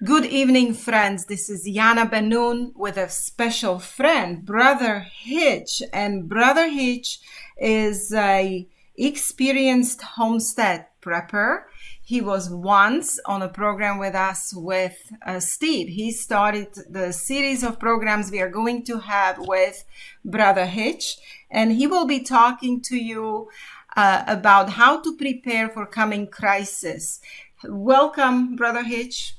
Good evening, friends. This is Jana Ben-Nun with a special friend, Brother Hitch. And Brother Hitch is a experienced homestead prepper. He was once on a program with us with Steve. He started the series of programs we are going to have with Brother Hitch, and he will be talking to you about how to prepare for coming crisis. Welcome, Brother Hitch.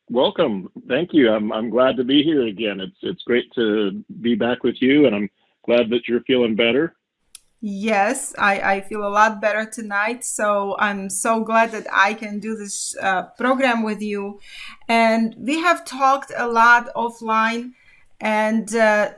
Welcome. Thank you. I'm glad to be here again. It's great to be back with you, and I'm glad that you're feeling better. Yes, I feel a lot better tonight. So I'm so glad that I can do this program with you. And we have talked a lot offline and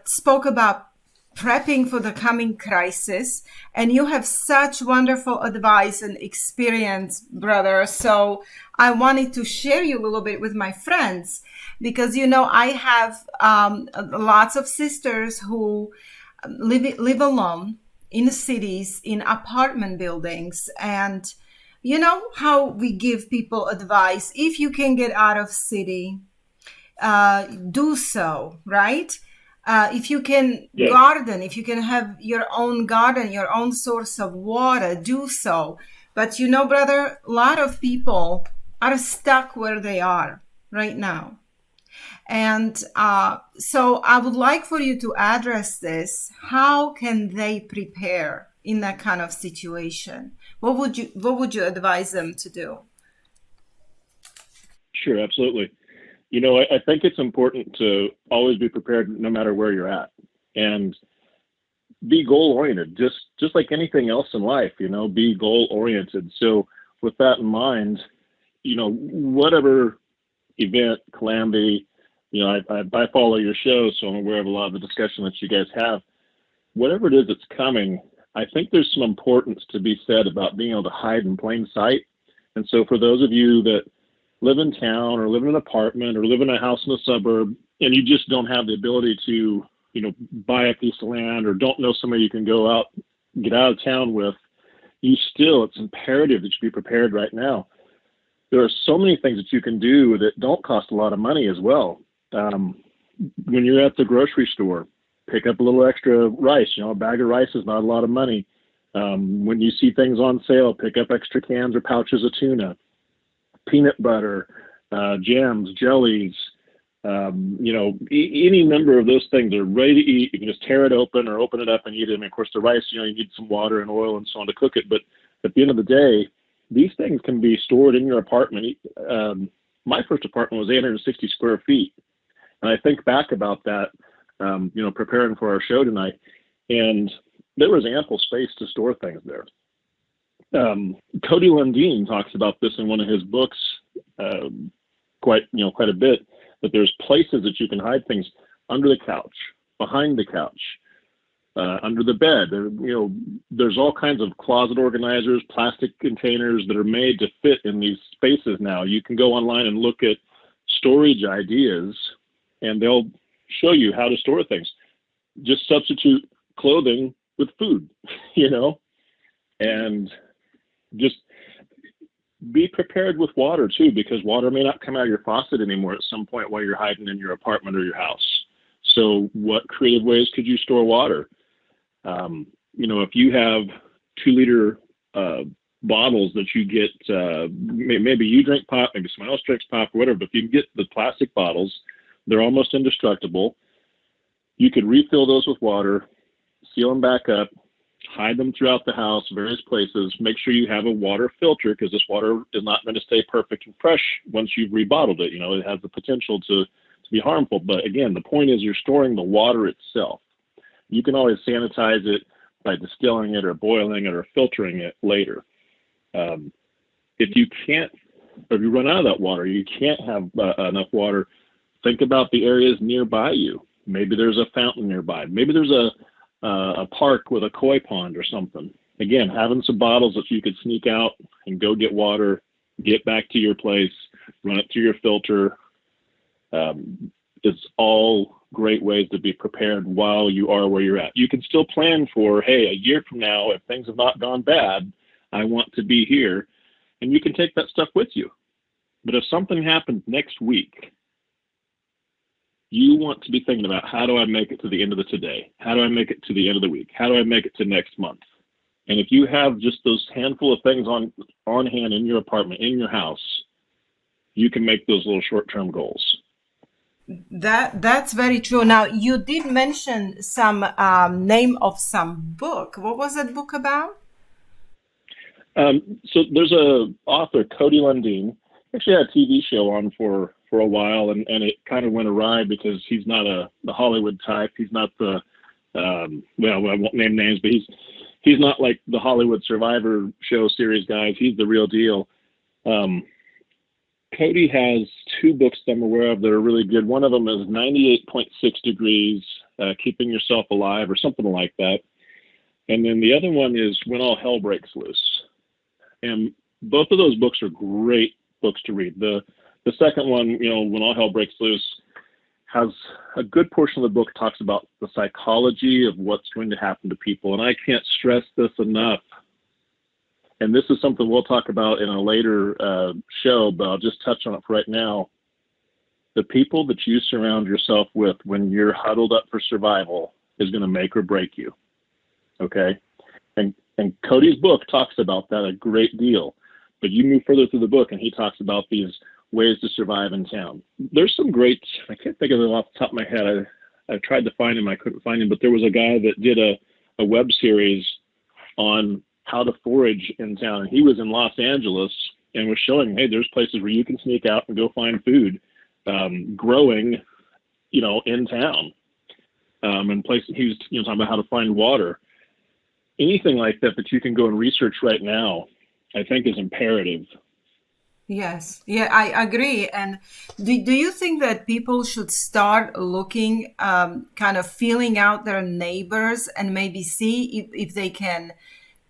spoke about prepping for the coming crisis. And you have such wonderful advice and experience, brother. So I wanted to share you a little bit with my friends because, I have lots of sisters who live alone in cities, in apartment buildings. And you know how we give people advice: if you can get out of city, do so, right? If you can Yes, garden, if you can have your own garden, your own source of water, do so. But brother, a lot of people are stuck where they are right now. And so I would like for you to address this. How can they prepare in that kind of situation? What would you advise them to do? sure, absolutely. I think it's important to always be prepared no matter where you're at and be goal oriented, just like anything else in life, be goal oriented. So with that in mind, whatever event, calamity, I follow your show, so I'm aware of a lot of the discussion that you guys have. Whatever it is that's coming, I think there's some importance to be said about being able to hide in plain sight. And so for those of you that live in town or live in an apartment or live in a house in a suburb and you just don't have the ability to, buy a piece of land or don't know somebody you can go out, get out of town with, it's imperative that you be prepared right now. There are so many things that you can do that don't cost a lot of money as well. Um, when you're at the grocery store, pick up a little extra rice. A bag of rice is not a lot of money. When you see things on sale, pick up extra cans or pouches of tuna, peanut butter, jams, jellies. Any number of those things are ready to eat. You can just tear it open or open it up and eat it. And of course, the rice, you need some water and oil and so on to cook it. But at the end of the day, these things can be stored in your apartment. My first apartment was 860 square feet. And I think back about that, preparing for our show tonight, and there was ample space to store things there. Cody Lundeen talks about this in one of his books, quite a bit. That there's places that you can hide things under the couch, behind the couch, under the bed. There's all kinds of closet organizers, plastic containers that are made to fit in these spaces now. You can go online and look at storage ideas, and they'll show you how to store things. Just substitute clothing with food, and just be prepared with water too, because water may not come out of your faucet anymore at some point while you're hiding in your apartment or your house. So what creative ways could you store water? If you have 2-liter bottles that you get, maybe you drink pop, maybe someone else drinks pop or whatever, but if you can get the plastic bottles, they're almost indestructible. You could refill those with water, seal them back up, hide them throughout the house, various places. Make sure you have a water filter, because this water is not going to stay perfect and fresh once you've rebottled it. It has the potential to be harmful. But again, the point is you're storing the water itself. You can always sanitize it by distilling it or boiling it or filtering it later. If you can't, or if you run out of that water, you can't have enough water, think about the areas nearby you. Maybe there's a fountain nearby. Maybe there's a park with a koi pond or something. Again, having some bottles that you could sneak out and go get water, get back to your place, run it through your filter. It's all great ways to be prepared while you are where you're at. You can still plan for, hey, a year from now, if things have not gone bad, I want to be here. And you can take that stuff with you. But if something happens next week, you want to be thinking about, how do I make it to the end of the today? How do I make it to the end of the week? How do I make it to next month? And if you have just those handful of things on hand in your apartment, in your house, you can make those little short-term goals. That's very true. Now, you did mention some name of some book. What was that book about? So there's a author, Cody Lundin. Actually had a TV show on for a while, and it kind of went awry because he's not the Hollywood type. He's not the well, I won't name names, but he's not like the Hollywood Survivor show series guys. He's the real deal. Cody has two books that I'm aware of that are really good. One of them is 98.6 Degrees, Keeping Yourself Alive, or something like that. And then the other one is When All Hell Breaks Loose. And both of those books are great books to read. The second one, When All Hell Breaks Loose, has a good portion of the book talks about the psychology of what's going to happen to people. And I can't stress this enough. And this is something we'll talk about in a later show, but I'll just touch on it for right now. The people that you surround yourself with when you're huddled up for survival is going to make or break you. Okay? And Cody's book talks about that a great deal. But you move further through the book, and he talks about these ways to survive in town. There's some great, I can't think of them off the top of my head. I tried to find him, I couldn't find him, but there was a guy that did a web series on how to forage in town. He was in Los Angeles and was showing, hey, there's places where you can sneak out and go find food growing, in town. And places he was, talking about how to find water. Anything like that you can go and research right now, I think is imperative. Yes, yeah, I agree. And do you think that people should start looking, kind of feeling out their neighbors and maybe see if they can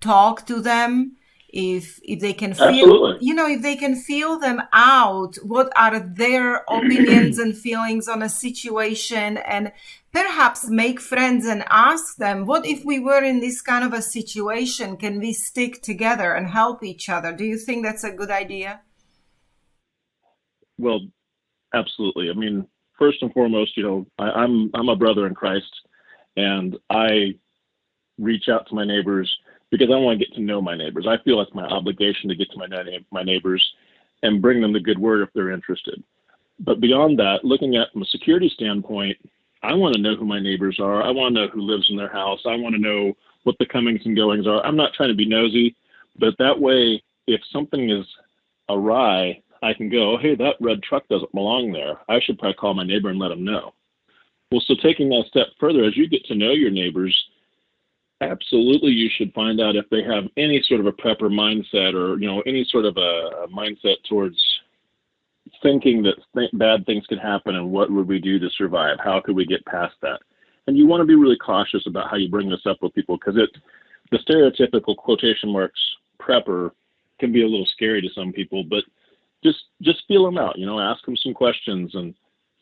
talk to them, if they can feel, Absolutely. If they can feel them out, what are their opinions and feelings on a situation, and perhaps make friends and ask them, what if we were in this kind of a situation? Can we stick together and help each other? Do you think that's a good idea? Well, absolutely. I mean, first and foremost, I'm a brother in Christ, and I reach out to my neighbors because I want to get to know my neighbors. I feel it's my obligation to get to my neighbors and bring them the good word if they're interested. But beyond that, looking at from a security standpoint, I want to know who my neighbors are. I want to know who lives in their house. I want to know what the comings and goings are. I'm not trying to be nosy, but that way, if something is awry, I can go, hey, that red truck doesn't belong there. I should probably call my neighbor and let him know. Well, so taking that step further, as you get to know your neighbors, absolutely you should find out if they have any sort of a prepper mindset, or, any sort of a mindset towards thinking that bad things could happen, and what would we do to survive? How could we get past that? And you want to be really cautious about how you bring this up with people, because the stereotypical quotation marks prepper can be a little scary to some people, but just feel them out, ask them some questions and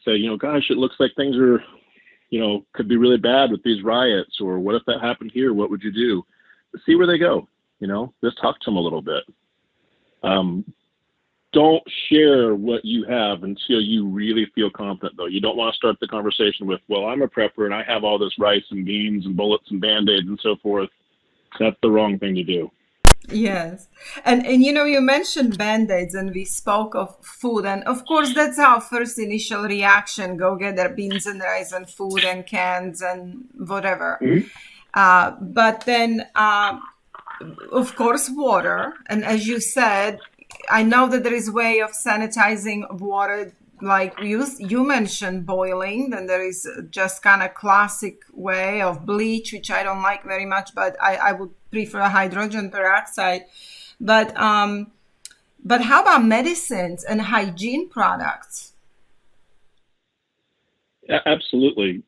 say, gosh, it looks like things are, could be really bad with these riots, or what if that happened here? What would you do? See where they go, just talk to them a little bit. Don't share what you have until you really feel confident, though. You don't want to start the conversation with, well, I'm a prepper and I have all this rice and beans and bullets and Band-Aids and so forth. That's the wrong thing to do. Yes. And you mentioned Band-Aids, and we spoke of food. And of course, that's our first initial reaction. Go get their beans and rice and food and cans and whatever. Mm-hmm. But then, of course, water. And as you said, I know that there is a way of sanitizing water, like you mentioned boiling. Then there is just kind of classic way of bleach, which I don't like very much, but I would prefer hydrogen peroxide. But how about medicines and hygiene products? Absolutely.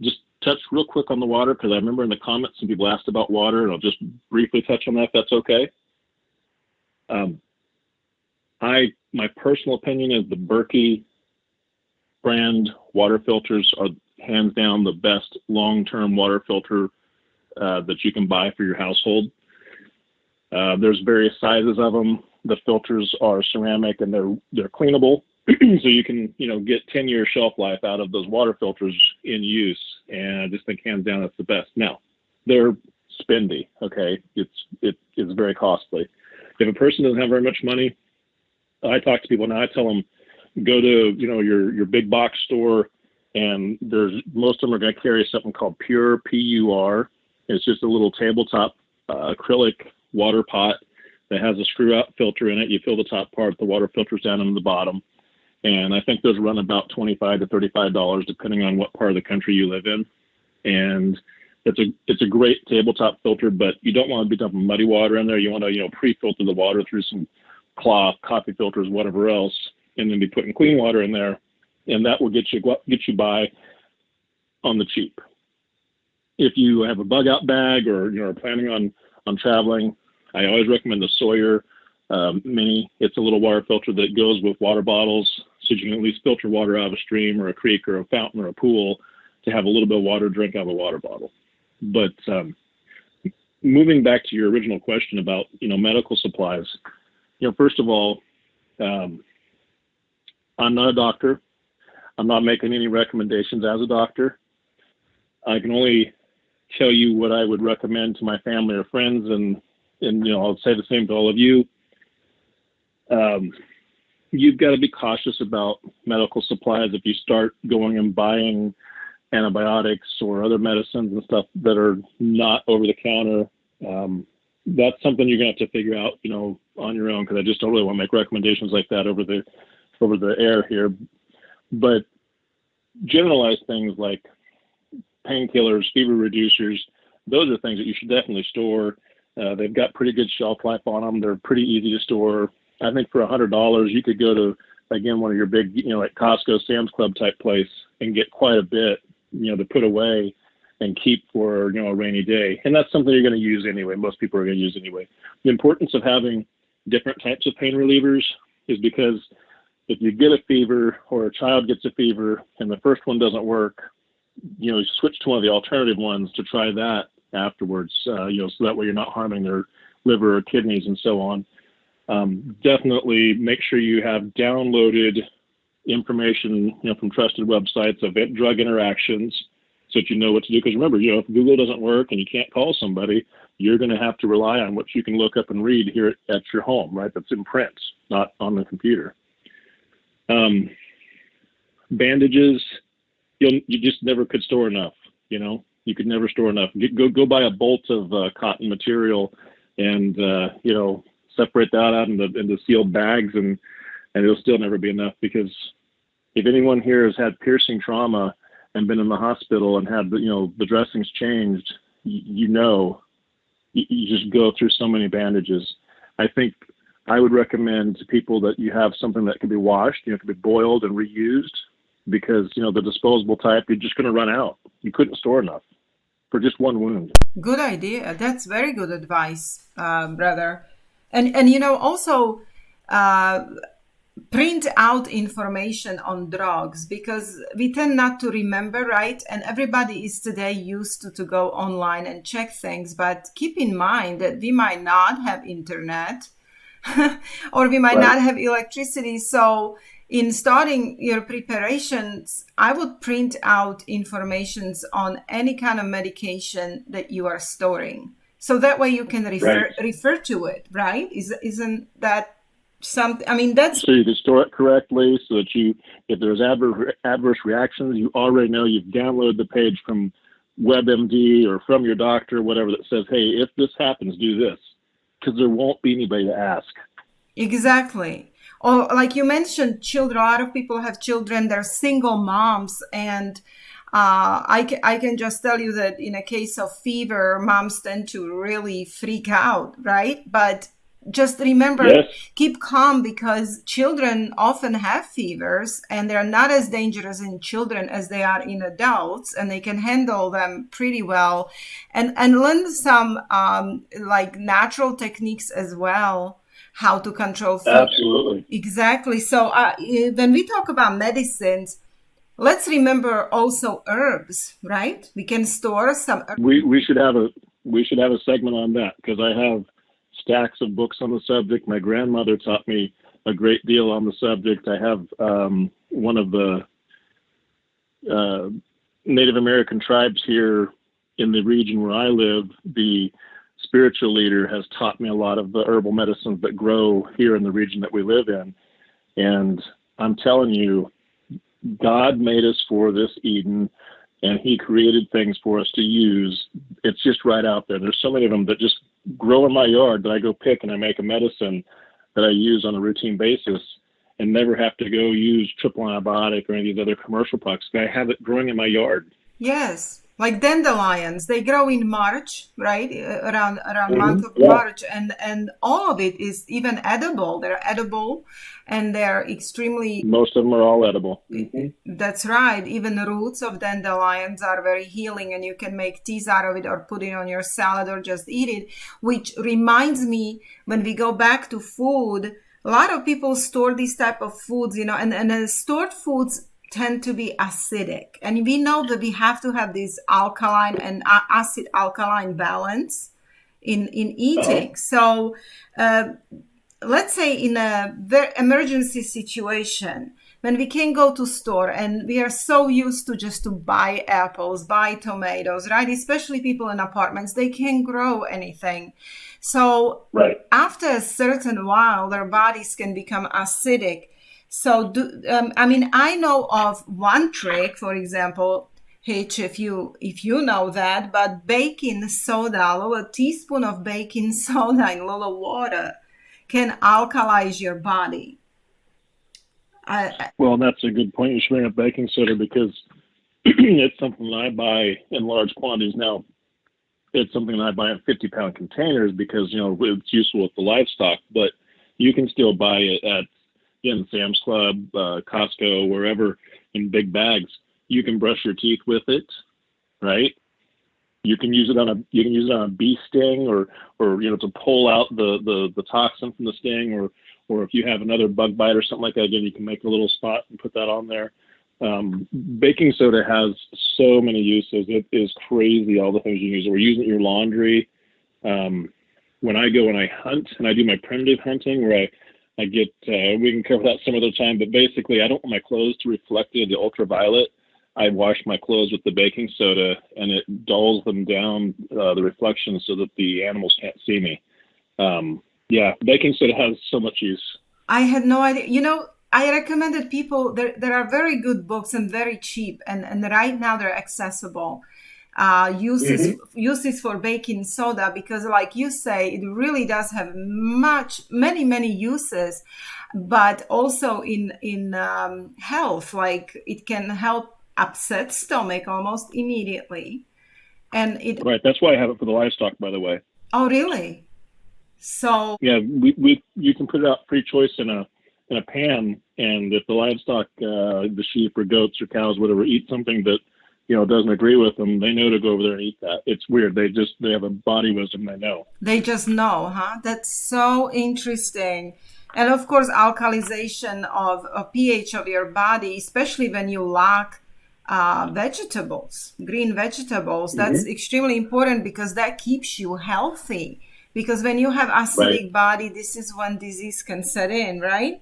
Just touch real quick on the water, because I remember in the comments some people asked about water, and I'll just briefly touch on that if that's okay. My personal opinion is the Berkey brand water filters are hands down the best long-term water filter that you can buy for your household. There's various sizes of them. the filters are ceramic and they're cleanable, so you can get 10-year shelf life out of those water filters in use. And I just think hands down that's the best. Now they're spendy. Okay, it's very costly. If a person doesn't have very much money, I talk to people now. I tell them go to your big box store, and most of them are going to carry something called Pure, PUR. It's just a little tabletop acrylic water pot that has a screw-out filter in it. You fill the top part, the water filters down into the bottom, and I think those run about $25 to $35 depending on what part of the country you live in. And it's a great tabletop filter, but you don't want to be dumping muddy water in there. You want to pre-filter the water through some cloth, coffee filters, whatever else, and then be putting clean water in there, and that will get you by on the cheap. If you have a bug out bag or are planning on traveling, I always recommend the Sawyer Mini. It's a little water filter that goes with water bottles, so you can at least filter water out of a stream or a creek or a fountain or a pool to have a little bit of water drink out of a water bottle. But moving back to your original question about medical supplies, first of all, I'm not a doctor. I'm not making any recommendations as a doctor. I can only tell you what I would recommend to my family or friends, and I'll say the same to all of you. You've got to be cautious about medical supplies if you start going and buying antibiotics or other medicines and stuff that are not over the counter. That's something you're going to have to figure out, on your own, because I just don't really want to make recommendations like that over the air here. But generalized things like painkillers, fever reducers, those are things that you should definitely store. They've got pretty good shelf life on them. They're pretty easy to store. I think for $100, you could go to, again, one of your big, like Costco, Sam's Club type place and get quite a bit, to put away and keep for, a rainy day. And that's something you're going to use anyway. Most people are going to use anyway. The importance of having different types of pain relievers is because if you get a fever or a child gets a fever and the first one doesn't work, switch to one of the alternative ones to try that afterwards, so that way you're not harming their liver or kidneys and so on. Definitely make sure you have downloaded information, from trusted websites of drug interactions so that you know what to do. Because remember, if Google doesn't work and you can't call somebody, you're going to have to rely on what you can look up and read here at your home, right? That's in print, not on the computer. Bandages, you just never could store enough. You could never store enough. Go buy a bolt of cotton material and separate that out into sealed bags, and it'll still never be enough. Because if anyone here has had piercing trauma and been in the hospital and had the dressings changed, you just go through so many bandages. I think I would recommend to people that you have something that can be washed, can be boiled and reused, because the disposable type, you're just going to run out. You couldn't store enough for just one wound. Good idea. That's very good advice, brother. And also print out information on drugs, because we tend not to remember, right? And everybody is today used to go online and check things, but keep in mind that we might not have internet or we might not have electricity. So in starting your preparations, I would print out informations on any kind of medication that you are storing. So that way you can refer to it, right? Isn't that something? I mean, that's... So you can store it correctly so that if there's adverse reactions, you already know. You've downloaded the page from WebMD or from your doctor, whatever, that says, hey, if this happens, do this. Because there won't be anybody to ask. Exactly. Or like you mentioned, children. A lot of people have children. They're single moms, and I can just tell you that in a case of fever, moms tend to really freak out, right? But just remember, keep calm, because children often have fevers, and they're not as dangerous in children as they are in adults, and they can handle them pretty well, and learn some like natural techniques as well, how to control fever. Absolutely. Exactly. So when we talk about medicines, let's remember also herbs, right? We can store some herbs. We should have a segment on that, because I have stacks of books on the subject. My grandmother taught me a great deal on the subject. I have one of the Native American tribes here in the region where I live. The spiritual leader has taught me a lot of the herbal medicines that grow here in the region that we live in. And I'm telling you, God made us for this Eden, and he created things for us to use. It's just right out there. There's so many of them that just grow in my yard that I go pick and I make a medicine that I use on a routine basis and never have to go use triple antibiotic or any of these other commercial products. I have it growing in my yard. Yes, like dandelions, they grow in March, right? Around month of March, and all of it is even edible. They're edible, and they're extremely. Most of them are all edible. That's right. Even the roots of dandelions are very healing, and you can make teas out of it, or put it on your salad, or just eat it. Which reminds me, when we go back to food, a lot of people store these type of foods, and stored foods tend to be acidic, and we know that we have to have this alkaline and acid alkaline balance in eating. So let's say in a very emergency situation, when we can go to store and we are so used to just to buy apples, buy tomatoes, right? Especially people in apartments, they can't grow anything. So after a certain while, their bodies can become acidic. So, I know of one trick, for example, Hitch, if you know that, but baking soda, a little teaspoon of baking soda in a little water can alkalize your body. Well, that's a good point. You should bring up baking soda because it's something that I buy in large quantities now. It's something that I buy in 50-pound containers because, it's useful with the livestock, but you can still buy it at Sam's Club, Costco, wherever, in big bags. You can brush your teeth with it, right? You can use it on a bee sting, or to pull out the toxin from the sting, or if you have another bug bite or something like that, again, you can make a little spot and put that on there. Baking soda has so many uses. It is crazy all the things you use. We're using it in your laundry. When I go and I hunt and I do my primitive hunting where I get, we can cover that some other time, but basically I don't want my clothes to reflect the ultraviolet. I wash my clothes with the baking soda and it dulls them down, the reflection, so that the animals can't see me. Baking soda has so much use. I had no idea. I recommended people, there are very good books and very cheap, and right now they're accessible. Uses for baking soda, because like you say, it really does have many uses, but also in health, like it can help upset stomach almost immediately, and right. That's why I have it for the livestock, by the way. Oh, really? So yeah, you can put it out free choice in a pan, and if the livestock, the sheep or goats or cows, whatever, eat something that doesn't agree with them, they know to go over there and eat that. It's weird. They have a body wisdom. They know. They just know, huh? That's so interesting. And of course, alkalization of pH of your body, especially when you lack vegetables, green vegetables, that's extremely important because that keeps you healthy. Because when you have acidic body, this is when disease can set in, right?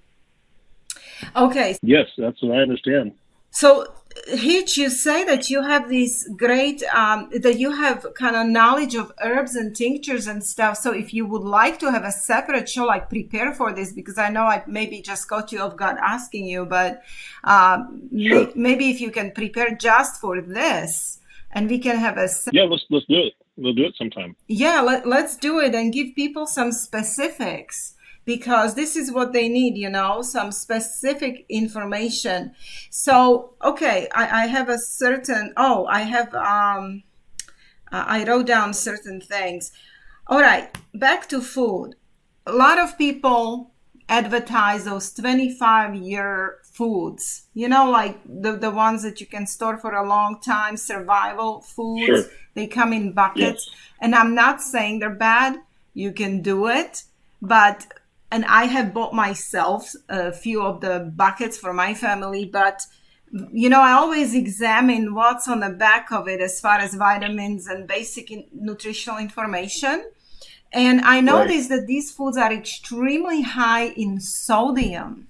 Okay. Yes, that's what I understand. So, Hitch, you say that you have this great, that you have kind of knowledge of herbs and tinctures and stuff. So if you would like to have a separate show, like prepare for this, because I know I maybe just caught you off guard asking you, but sure. Maybe if you can prepare just for this, and we can have a... Yeah, let's do it. We'll do it sometime. Yeah, let's do it and give people some specifics, because this is what they need, some specific information. So, okay, I have a certain, I wrote down certain things. All right, back to food. A lot of people advertise those 25-year foods, like the ones that you can store for a long time, survival foods. Sure. They come in buckets. Yes. And I'm not saying they're bad. You can do it. And I have bought myself a few of the buckets for my family. But, I always examine what's on the back of it as far as vitamins and basic nutritional information. And I Right. noticed that these foods are extremely high in sodium.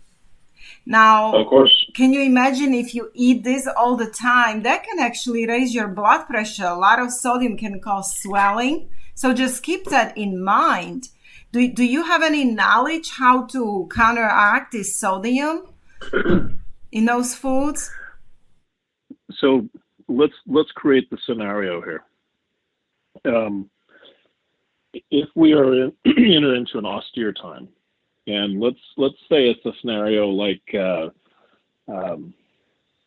Of Now, course. can you imagine if you eat this all the time? That can actually raise your blood pressure. A lot of sodium can cause swelling. So just keep that in mind. Do you have any knowledge how to counteract this sodium in those foods? So let's create the scenario here. Um, if we are enter into an austere time, and let's say it's a scenario like um,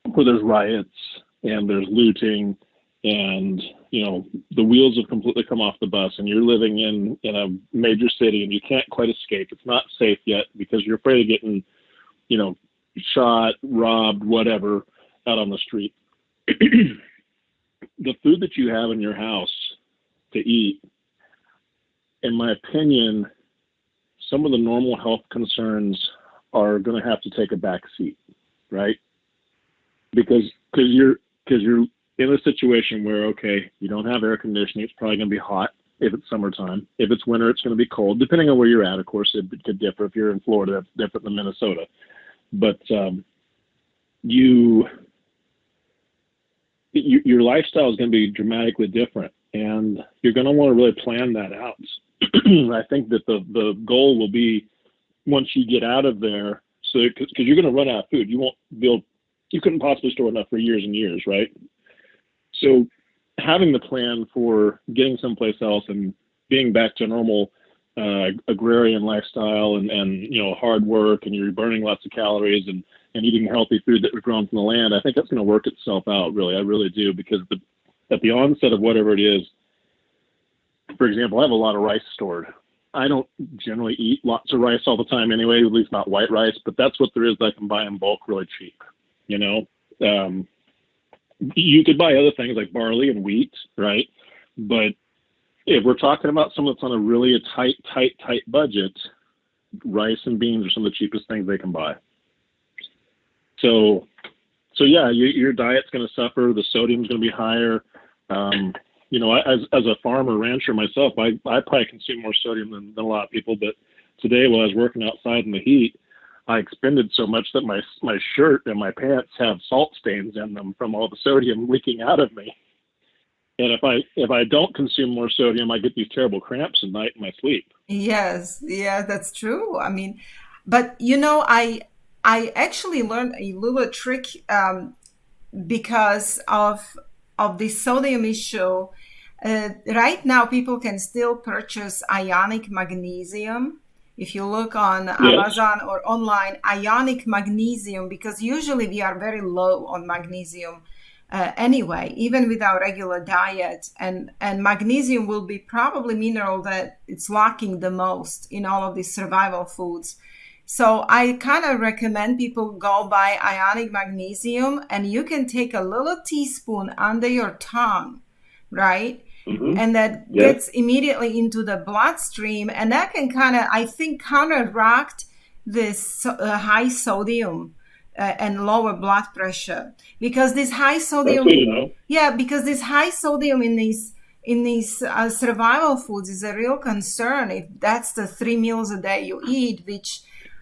where there's riots and there's looting, and the wheels have completely come off the bus, and you're living in a major city, and you can't quite escape. It's not safe yet because you're afraid of getting you know shot, robbed, whatever, out on the street. The food that you have in your house to eat, in my opinion, some of the normal health concerns are going to have to take a back seat, right? Because you're in a situation where, okay, you don't have air conditioning. It's probably going to be hot if it's summertime. If it's winter, it's going to be cold. Depending on where you're at, of course, it could differ. If you're in Florida, that's different than Minnesota. But you, your lifestyle is going to be dramatically different, and you're going to want to really plan that out. I think that the goal will be, once you get out of there, so because you're going to run out of food, you won't be able, you couldn't possibly store enough for years and years, right? So having the plan for getting someplace else and being back to a normal agrarian lifestyle, and hard work, and you're burning lots of calories, and eating healthy food that was grown from the land, I think that's going to work itself out. Really, I really do, because at the onset of whatever it is, for example, I have a lot of rice stored. I don't generally eat lots of rice all the time anyway, at least not white rice, but that's what there is that I can buy in bulk really cheap. You know, um, you could buy other things like barley and wheat, right? But if we're talking about someone that's on a really tight budget, rice and beans are some of the cheapest things they can buy. So, so yeah, your diet's going to suffer. The sodium's going to be higher. Um, as a farmer rancher myself, I probably consume more sodium than a lot of people. But today, while I was working outside in the heat, I expended so much that my shirt and my pants have salt stains in them from all the sodium leaking out of me. And if I don't consume more sodium, I get these terrible cramps at night in my sleep. Yes, yeah, that's true. I mean, but I actually learned a little trick because of the sodium issue. Right now, people can still purchase ionic magnesium. If you look on Yes. Amazon or online, ionic magnesium, because usually we are very low on magnesium anyway, even with our regular diet. And magnesium will be probably mineral that it's lacking the most in all of these survival foods. So I kind of recommend people go buy ionic magnesium, and you can take a little teaspoon under your tongue, right? Mm-hmm. And that Yes. gets immediately into the bloodstream, and that can kind of, I think, counteract this high sodium and lower blood pressure, because this high That's good to sodium, know. yeah, because this high sodium in these survival foods is a real concern if that's the 3 meals a day you eat, which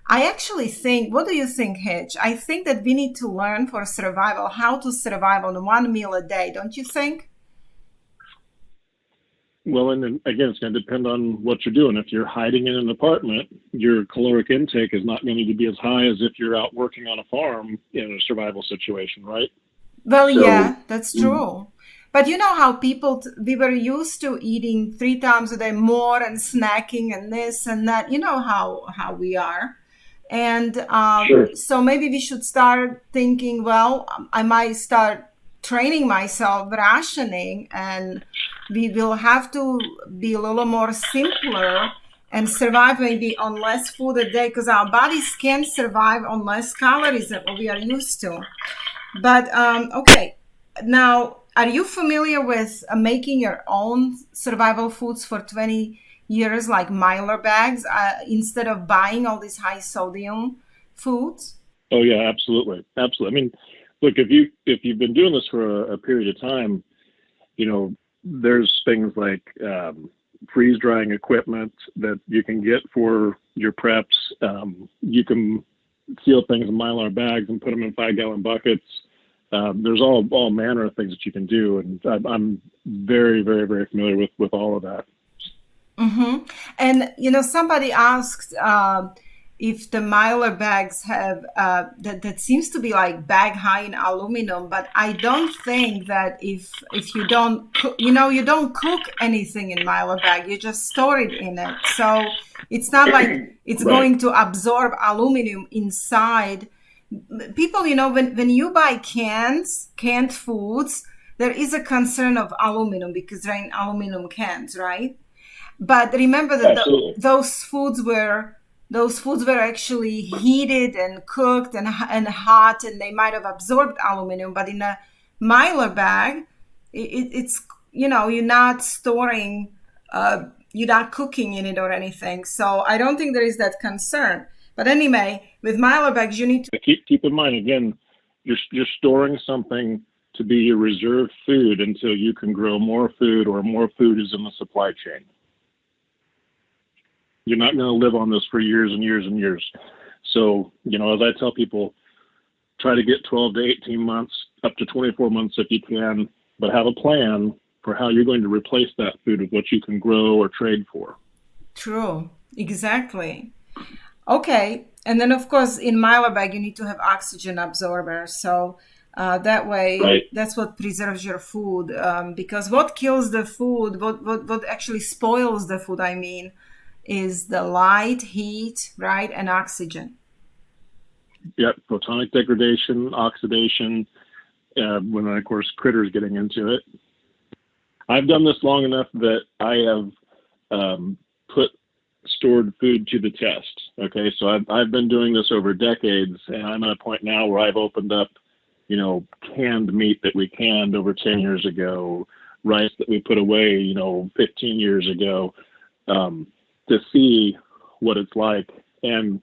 I actually think, what do you think, Hitch? I think that we need to learn for survival how to survive on 1 meal a day, don't you think? Well, and then again, it's going to depend on what you're doing. If you're hiding in an apartment, your caloric intake is not going to be as high as if you're out working on a farm in a survival situation, right? Well, So, yeah, that's true. But you know how we were used to eating 3 times a day more and snacking and this and that. You know how we are. And sure. so maybe we should start thinking, well, I might start training myself rationing, and we will have to be a little more simpler and survive maybe on less food a day, because our bodies can survive on less calories than what we are used to. But okay, now are you familiar with making your own survival foods for 20 years, like Mylar bags, instead of buying all these high sodium foods? Oh yeah, absolutely, absolutely. I mean, look, if you've been doing this for a period of time, you know, there's things like freeze drying equipment that you can get for your preps. You can seal things in Mylar bags and put them in 5-gallon buckets. There's all manner of things that you can do, and I'm very, very, very familiar with all of that. Mm-hmm. And somebody asked if the Mylar bags have that seems to be like bag high in aluminum, but I don't think that if you don't you don't cook anything in Mylar bag, you just store it in it, so it's not like it's Right. going to absorb aluminum inside. People, when you buy canned foods, there is a concern of aluminum because they're in aluminum cans, right? But remember that those foods were actually heated and cooked and hot, and they might have absorbed aluminum. But in a Mylar bag, it's you're not storing, you're not cooking in it or anything. So I don't think there is that concern. But anyway, with Mylar bags, you need to keep in mind again, you're storing something to be your reserve food until you can grow more food or more food is in the supply chain. You're not going to live on this for years and years and years. So, as I tell people, try to get 12 to 18 months, up to 24 months if you can, but have a plan for how you're going to replace that food with what you can grow or trade for. True. Exactly. Okay. And then, of course, in Mylar bag, you need to have oxygen absorber. So that way, right. That's what preserves your food. Because what kills the food, what actually spoils the food, is the light, heat, right, and oxygen. Yep, photonic degradation, oxidation, when, of course, critters getting into it. I've done this long enough that I have put stored food to the test. Okay, so I've been doing this over decades, and I'm at a point now where I've opened up, canned meat that we canned over 10 years ago, rice that we put away, 15 years ago, to see what it's like. And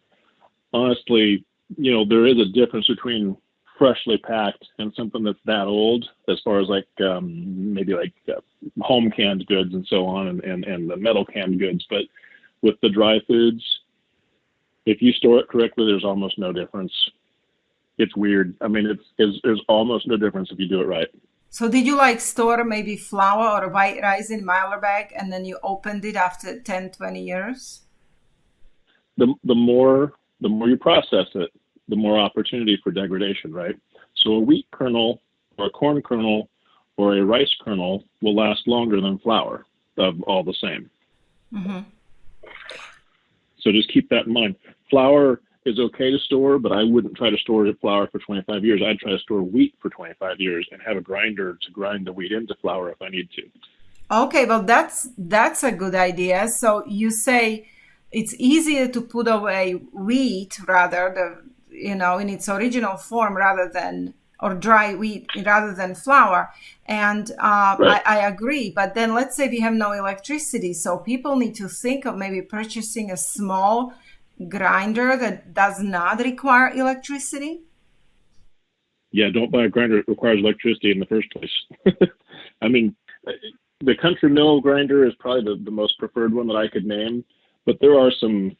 honestly, there is a difference between freshly packed and something that's that old, as far as like maybe like home canned goods and so on, and the metal canned goods. But with the dry foods, if you store it correctly, there's almost no difference. It's weird. There's almost no difference if you do it right. So did you store maybe flour or white rice in Mylar bag and then you opened it after 10, 20 years? The more you process it, the more opportunity for degradation, right? So a wheat kernel or a corn kernel or a rice kernel will last longer than flour of all the same. Mm-hmm. So just keep that in mind. Flour is okay to store, but I wouldn't try to store flour for 25 years. I'd try to store wheat for 25 years and have a grinder to grind the wheat into flour if I need to. Okay, well, that's a good idea. So you say it's easier to put away wheat in its original form or dry wheat rather than flour. And right. I agree. But then let's say we have no electricity. So people need to think of maybe purchasing a small grinder that does not require electricity. Yeah, don't buy a grinder that requires electricity in the first place. The country mill grinder is probably the most preferred one that I could name, but there are some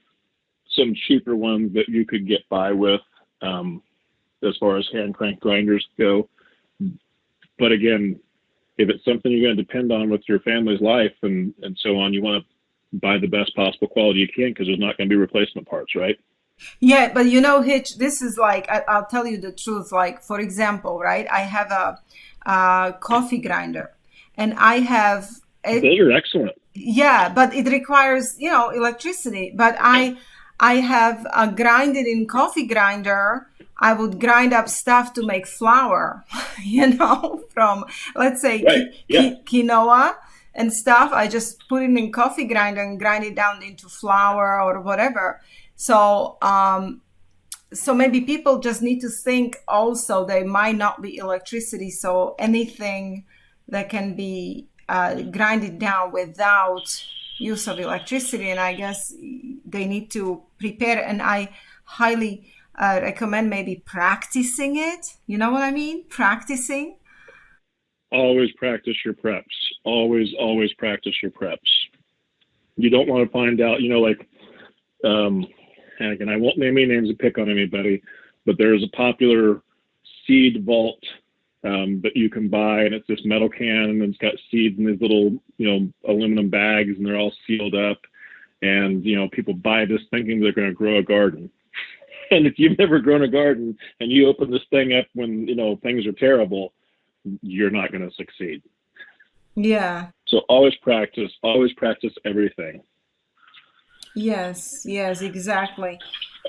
cheaper ones that you could get by with as far as hand crank grinders go. But again, if it's something you're going to depend on with your family's life and so on, you want to buy the best possible quality you can, because there's not going to be replacement parts, right? Yeah, but Hitch, this is I'll tell you the truth. Like, for example, right, I have a coffee grinder, and I have those are excellent. Yeah, but it requires electricity. But I have a grinded in coffee grinder. I would grind up stuff to make flour, from, let's say, quinoa and stuff. I just put it in coffee grinder and grind it down into flour or whatever. So maybe people just need to think also there might not be electricity. So anything that can be grinded down without use of electricity, and I guess they need to prepare. And I highly recommend maybe practicing it. You know what I mean? Practicing. Always practice your preps. Always practice your preps. You don't want to find out, like, um, and I won't name any names to pick on anybody, but there's a popular seed vault that you can buy, and it's this metal can, and it's got seeds in these little, aluminum bags, and they're all sealed up. And, people buy this thinking they're going to grow a garden. And if you've never grown a garden and you open this thing up when, things are terrible, you're not going to succeed. Yeah. So always practice everything. Yes, exactly.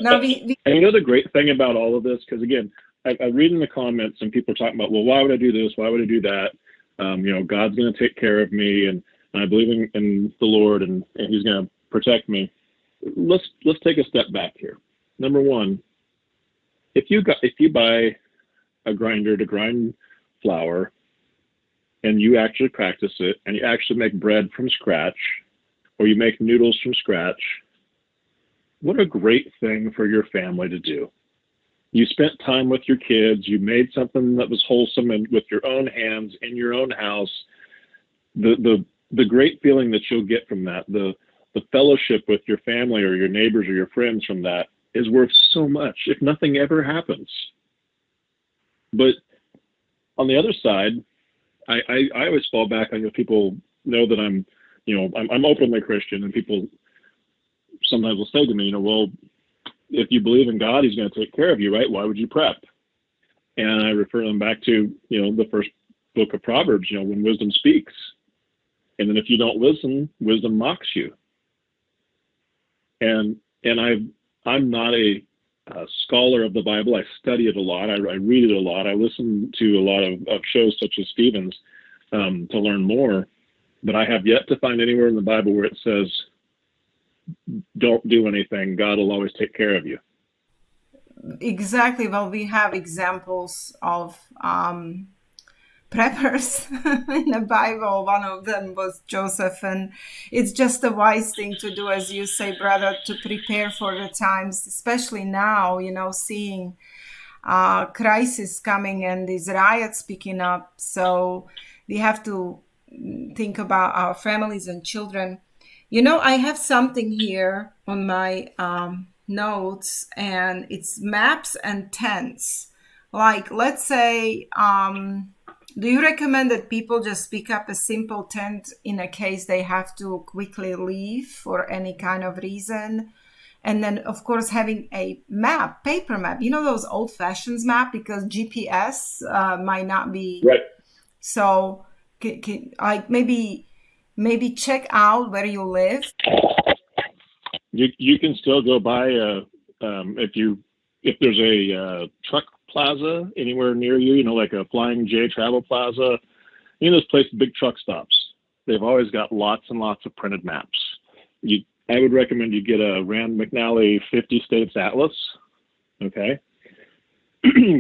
Now And the great thing about all of this, because again, I read in the comments and people are talking about, well, why would I do this? Why would I do that? God's going to take care of me, and I believe in the Lord, and He's going to protect me. Let's take a step back here. Number one, if you buy a grinder to grind flour, and you actually practice it, and you actually make bread from scratch, or you make noodles from scratch, what a great thing for your family to do. You spent time with your kids, you made something that was wholesome and with your own hands in your own house. The great feeling that you'll get from that, the fellowship with your family or your neighbors or your friends from that is worth so much if nothing ever happens. But on the other side, I always fall back on, people know that I'm openly Christian, and people sometimes will say to me, well, if you believe in God, He's going to take care of you, right? Why would you prep? And I refer them back to, the first book of Proverbs, when wisdom speaks. And then if you don't listen, wisdom mocks you. And I'm not a scholar of the Bible. I study it a lot. I read it a lot. I listen to a lot of shows such as Stephen's to learn more. But I have yet to find anywhere in the Bible where it says, don't do anything. God will always take care of you. Exactly. Well, we have examples of preppers in the Bible. One of them was Joseph, and it's just a wise thing to do, as you say, brother, to prepare for the times, especially now, seeing crisis coming and these riots picking up. So we have to think about our families and children. I have something here on my notes, and it's maps and tents. Like, let's say, do you recommend that people just pick up a simple tent in a case they have to quickly leave for any kind of reason? And then, of course, having a map, paper map, those old-fashioned map, because GPS might not be. Right. So like maybe check out where you live. You can still go by if there's a truck plaza anywhere near you, like a Flying J Travel Plaza, those places, big truck stops. They've always got lots and lots of printed maps. I would recommend you get a Rand McNally 50 States Atlas. Okay.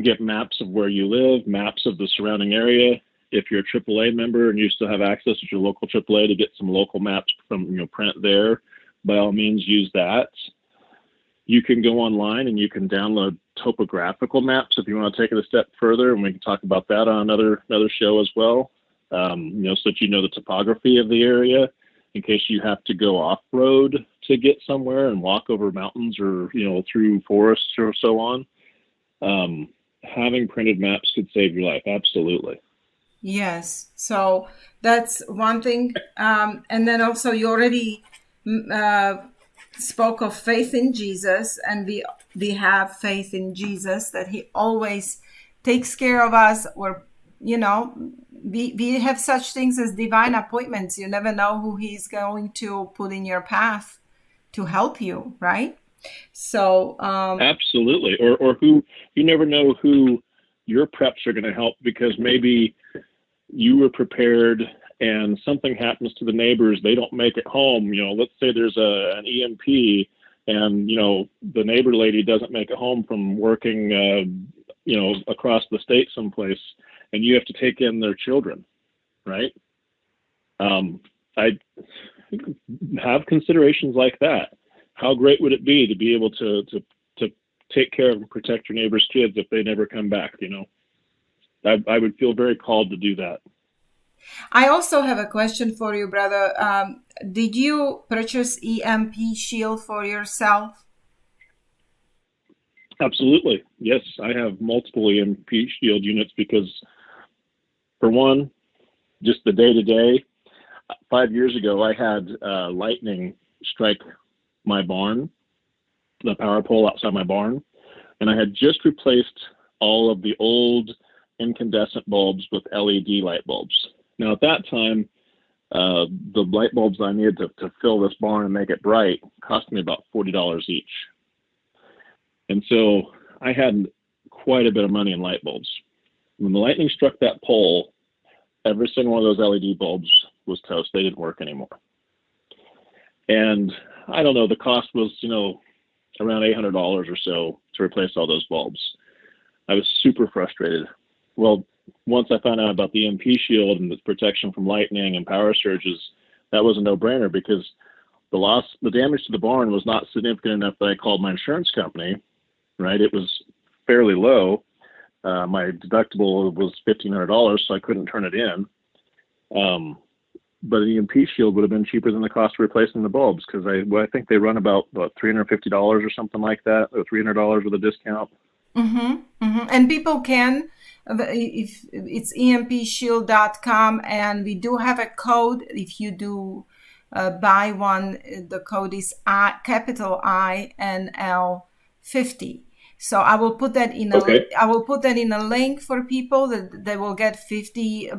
Get maps of where you live, maps of the surrounding area. If you're a AAA member and you still have access to your local AAA to get some local maps from print there, by all means use that. You can go online and you can download topographical maps if you want to take it a step further, and we can talk about that on another show as well. So that you know the topography of the area in case you have to go off road to get somewhere and walk over mountains or through forests or so on. Having printed maps could save your life. Absolutely. Yes. So that's one thing. And then also you already spoke of faith in Jesus, and we have faith in Jesus that He always takes care of us. Or, we have such things as divine appointments. You never know who He's going to put in your path to help you, right? So absolutely. Or who, you never know who your preps are going to help, because maybe you were prepared and something happens to the neighbors, they don't make it home. Let's say there's an EMP and, the neighbor lady doesn't make it home from working, across the state someplace, and you have to take in their children, right? I have considerations like that. How great would it be to be able to take care of and protect your neighbor's kids if they never come back? I would feel very called to do that. I also have a question for you, brother. Did you purchase EMP Shield for yourself? Absolutely. Yes, I have multiple EMP Shield units because, for one, just the day to day. 5 years ago, I had lightning strike my barn, the power pole outside my barn, and I had just replaced all of the old incandescent bulbs with LED light bulbs. Now, at that time, the light bulbs I needed to fill this barn and make it bright cost me about $40 each. And so I had quite a bit of money in light bulbs. When the lightning struck that pole, every single one of those LED bulbs was toast. They didn't work anymore. And I don't know, the cost was, around $800 or so to replace all those bulbs. I was super frustrated. Well, once I found out about the EMP Shield and the protection from lightning and power surges, that was a no-brainer because the damage to the barn was not significant enough that I called my insurance company, right? It was fairly low. My deductible was $1,500, so I couldn't turn it in. But an EMP Shield would have been cheaper than the cost of replacing the bulbs because I think they run about $350 or something like that, or $300 with a discount. Mm-hmm, mm-hmm. And people can, if it's empshield.com, and we do have a code. If you do buy one, the code is capital INL 50. So I will put that in a link for people that they will get 50.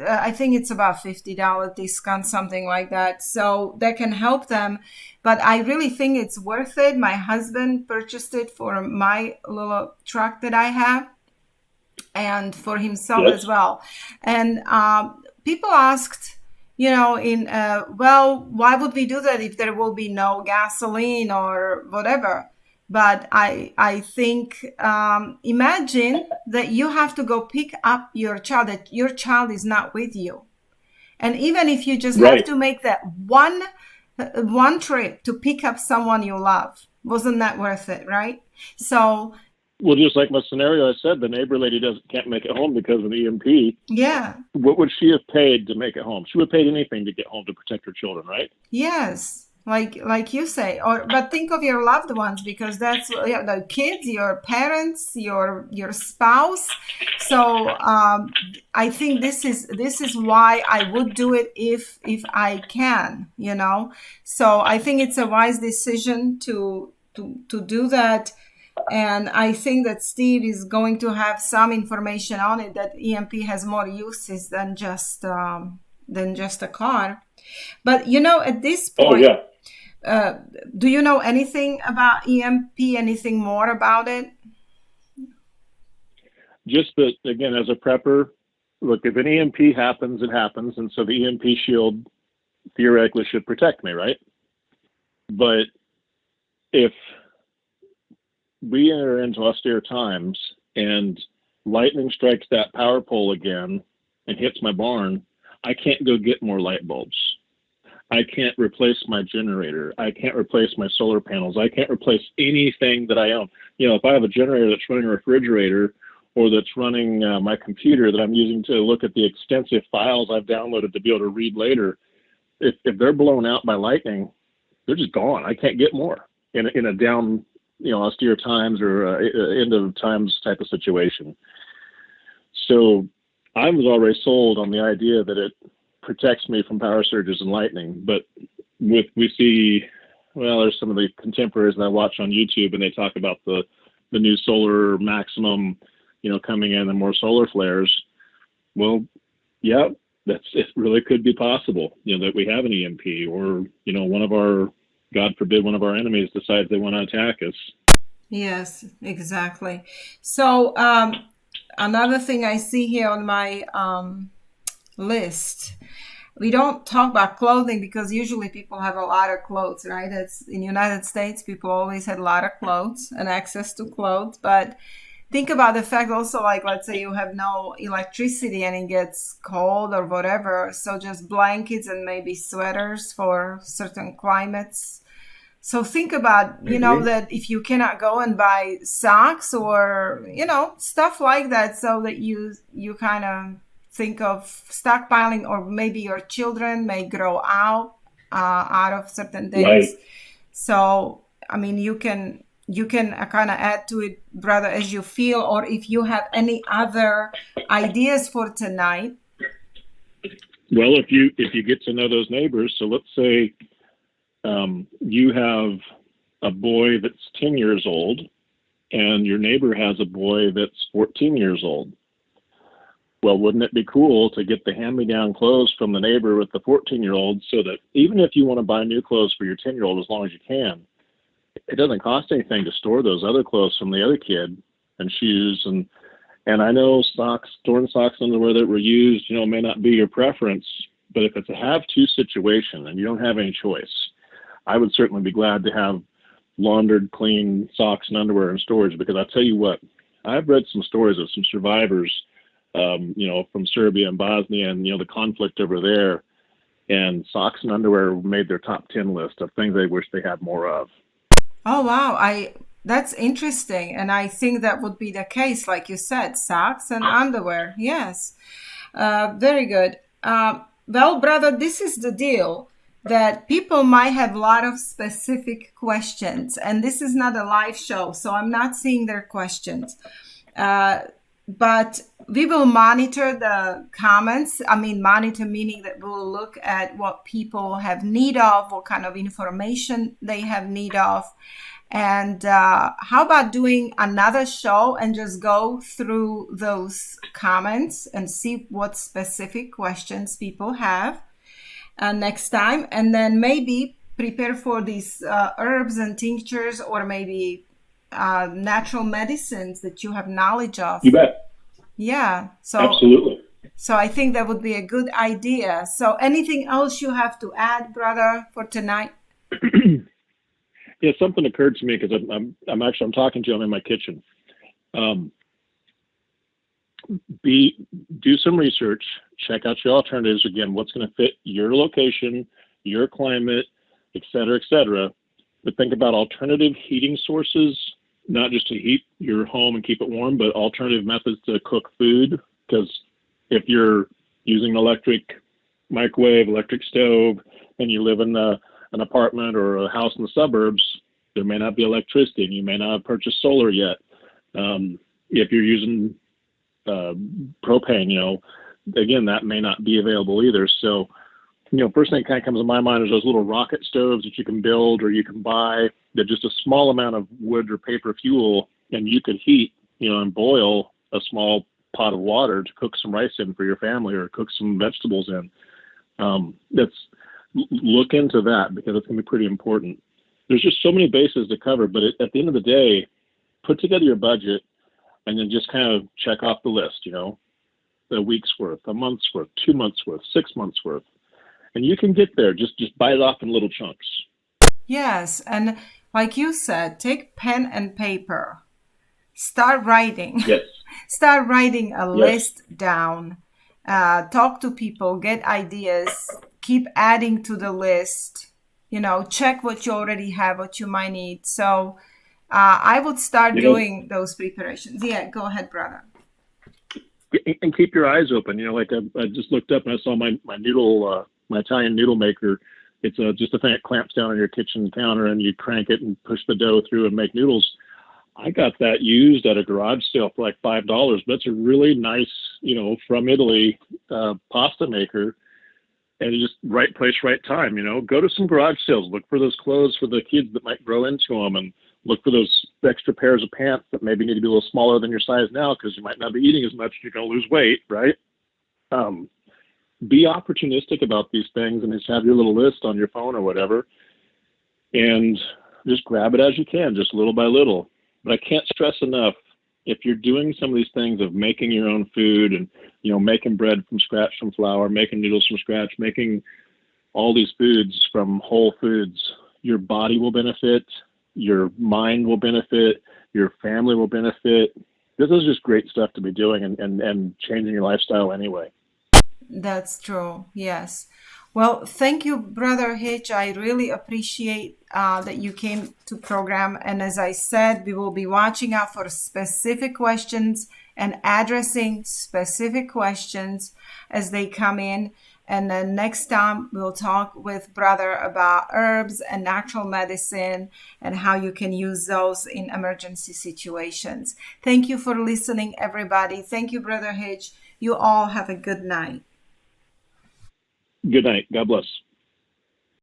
I think it's about $50 discount, something like that. So that can help them. But I really think it's worth it. My husband purchased it for my little truck that I have, and for himself as well. And people asked, well, why would we do that if there will be no gasoline or whatever? But I think, imagine that you have to go pick up your child, that your child is not with you. And even if you just have to make that one trip to pick up someone you love, wasn't that worth it, right? So, well, just like my scenario I said, the neighbor lady can't make it home because of the EMP. Yeah. What would she have paid to make it home? She would have paid anything to get home to protect her children, right? Yes. Like you say, but think of your loved ones, because that's the kids, your parents, your spouse. So I think this is why I would do it if I can, So I think it's a wise decision to do that. And I think that Steve is going to have some information on it, that EMP has more uses than just a car. But at this point, do you know anything about EMP? Anything more about it? Just that, again, as a prepper, look, if an EMP happens, it happens. And so the EMP Shield theoretically should protect me, right? But if we enter into austere times and lightning strikes that power pole again and hits my barn, I can't go get more light bulbs. I can't replace my generator. I can't replace my solar panels. I can't replace anything that I own. If I have a generator that's running a refrigerator or that's running my computer that I'm using to look at the extensive files I've downloaded to be able to read later, if they're blown out by lightning, they're just gone. I can't get more in a down, austere times or end of times type of situation. So I was already sold on the idea that it protects me from power surges and lightning. But we see, there's some of the contemporaries that I watch on YouTube, and they talk about the new solar maximum, coming in and more solar flares. Well, yeah, it really could be possible, that we have an EMP, or, God forbid, one of our enemies decides they want to attack us. Yes, exactly. So another thing I see here on my list, we don't talk about clothing because usually people have a lot of clothes, right? It's in the United States, people always had a lot of clothes and access to clothes. But think about the fact also, like, let's say you have no electricity and it gets cold or whatever. So just blankets and maybe sweaters for certain climates. So think about, that if you cannot go and buy socks or, stuff like that, so that you kind of think of stockpiling, or maybe your children may grow out of certain dates. Right. So, I mean, you can kind of add to it, brother, as you feel, or if you have any other ideas for tonight. Well, if you get to know those neighbors, so let's say you have a boy that's 10 years old, and your neighbor has a boy that's 14 years old. Well, wouldn't it be cool to get the hand-me-down clothes from the neighbor with the 14-year-old, so that even if you want to buy new clothes for your 10-year-old, as long as you can, it doesn't cost anything to store those other clothes from the other kid, and shoes, and I know storing socks and underwear that were used, may not be your preference, but if it's a have-to situation and you don't have any choice, I would certainly be glad to have laundered, clean socks and underwear in storage, because I'll tell you what, I've read some stories of some survivors, from Serbia and Bosnia and, the conflict over there, and socks and underwear made their top 10 list of things they wish they had more of. Oh, wow. That's interesting. And I think that would be the case, like you said, socks and underwear. Yes. Very good. Well, brother, this is the deal, that people might have a lot of specific questions, and this is not a live show, so I'm not seeing their questions. But we will monitor the comments. I mean, monitor meaning that we'll look at what people have need of, what kind of information they have need of. And how about doing another show and just go through those comments and see what specific questions people have next time, and then maybe prepare for these herbs and tinctures, or maybe natural medicines that you have knowledge of. You bet. Yeah. So absolutely. So I think that would be a good idea. So anything else you have to add, brother, for tonight? Yeah, something occurred to me, because I'm talking to you. I'm in my kitchen. Do some research, check out your alternatives. Again, what's going to fit your location, your climate, et cetera, but think about alternative heating sources, not just to heat your home and keep it warm, but alternative methods to cook food. Because if you're using electric microwave, electric stove, and you live in an apartment or a house in the suburbs, there may not be electricity, and you may not have purchased solar yet. If you're using propane, again, that may not be available either. So, first thing that kind of comes to my mind is those little rocket stoves that you can build or you can buy, that just a small amount of wood or paper fuel, and you could heat, and boil a small pot of water to cook some rice in for your family, or cook some vegetables in. Look into that, because it's going to be pretty important. There's just so many bases to cover, but at the end of the day, put together your budget and then just kind of check off the list, a week's worth, a month's worth, 2 months worth, 6 months worth. And you can get there. Just bite it off in little chunks. Yes. And like you said, take pen and paper. Start writing. Yes. Start writing a list down. Talk to people, get ideas, keep adding to the list. Check what you already have, what you might need. So I would start doing those preparations. Yeah, go ahead, brother. And keep your eyes open. Like I just looked up and I saw my noodle, my Italian noodle maker. It's just a thing that clamps down on your kitchen counter, and you crank it and push the dough through and make noodles. I got that used at a garage sale for like $5. But it's a really nice, from Italy pasta maker. And just right place, right time. Go to some garage sales. Look for those clothes for the kids that might grow into them, and look for those extra pairs of pants that maybe need to be a little smaller than your size now, because you might not be eating as much. You're going to lose weight, right? Be opportunistic about these things, and just have your little list on your phone or whatever, and just grab it as you can, just little by little. But I can't stress enough, if you're doing some of these things of making your own food and, making bread from scratch from flour, making noodles from scratch, making all these foods from whole foods, your body will benefit, your mind will benefit, your family will benefit. This is just great stuff to be doing and changing your lifestyle anyway. That's true. Yes. Well, thank you, Brother Hitch. I really appreciate that you came to program. And as I said, we will be watching out for specific questions and addressing specific questions as they come in. And then next time we'll talk with Brother about herbs and natural medicine and how you can use those in emergency situations. Thank you for listening, everybody. Thank you, Brother Hitch. You all have a good night. Good night. God bless.